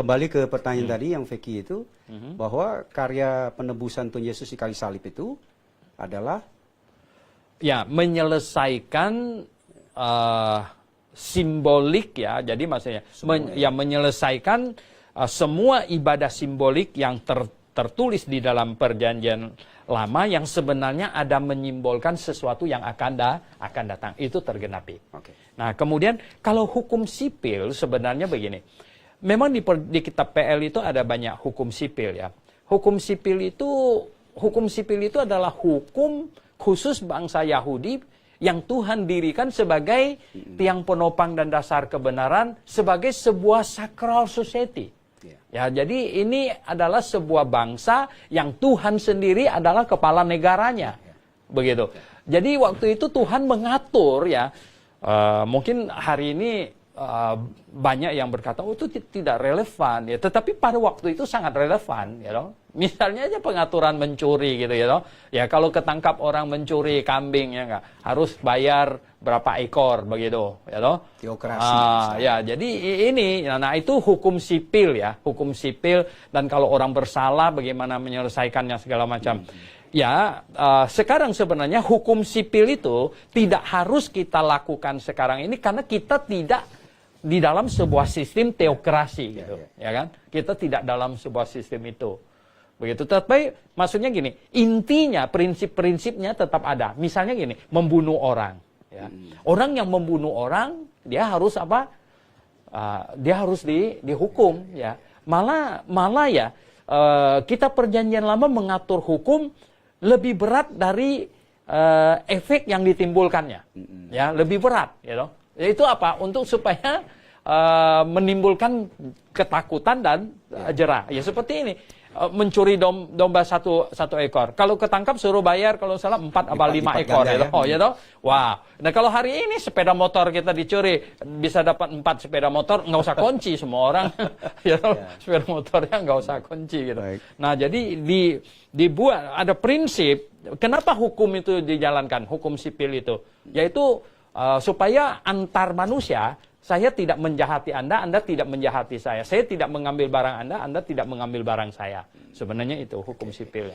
kembali ke pertanyaan tadi yang Vicky itu, bahwa karya penebusan Tuhan Yesus di kayu salib itu adalah ya menyelesaikan simbolik ya. Jadi maksudnya menyelesaikan semua ibadah simbolik yang tertulis di dalam perjanjian lama yang sebenarnya ada menyimbolkan sesuatu yang akan datang. Itu tergenapi. Oke. Nah, kemudian kalau hukum sipil sebenarnya begini. Memang di kitab PL itu ada banyak hukum sipil ya. Hukum sipil itu adalah hukum khusus bangsa Yahudi yang Tuhan dirikan sebagai tiang penopang dan dasar kebenaran, sebagai sebuah sacral society. Ya, jadi ini adalah sebuah bangsa yang Tuhan sendiri adalah kepala negaranya. Begitu. Jadi waktu itu Tuhan mengatur ya, mungkin hari ini banyak yang berkata, oh itu tidak relevan ya, tetapi pada waktu itu sangat relevan ya loh. Misalnya aja pengaturan mencuri gitu ya loh. Ya kalau ketangkap orang mencuri kambing ya enggak, harus bayar berapa ekor begitu ya loh. Teokrasi. Ya jadi ini, nah itu hukum sipil ya, hukum sipil, dan kalau orang bersalah bagaimana menyelesaikannya segala macam. Ya, sekarang sebenarnya hukum sipil itu tidak harus kita lakukan sekarang ini karena kita tidak di dalam sebuah sistem teokrasi gitu, ya kan? Kita tidak dalam sebuah sistem itu. Begitu. Tapi maksudnya gini, intinya prinsip-prinsipnya tetap ada. Misalnya gini, membunuh orang, ya. Orang yang membunuh orang, dia harus apa? Dia harus dihukum, ya. Malah ya, kita perjanjian lama mengatur hukum lebih berat dari efek yang ditimbulkannya, ya, lebih berat, ya loh. Itu apa? Untuk supaya menimbulkan ketakutan dan jerah. Ya seperti ini, mencuri domba satu ekor. Kalau ketangkap suruh bayar kalau salah 4 atau 5 ekor, ya toh. Ya toh? Wah. Nah kalau hari ini sepeda motor kita dicuri bisa dapat 4 sepeda motor, nggak usah kunci semua orang. Ya toh? Sepeda motornya nggak usah kunci gitu. Baik. Nah jadi dibuat ada prinsip. Kenapa hukum itu dijalankan? Hukum sipil itu, yaitu supaya antar manusia, saya tidak menjahati Anda, Anda tidak menjahati saya. Saya tidak mengambil barang Anda tidak mengambil barang saya. Sebenarnya itu hukum sipil.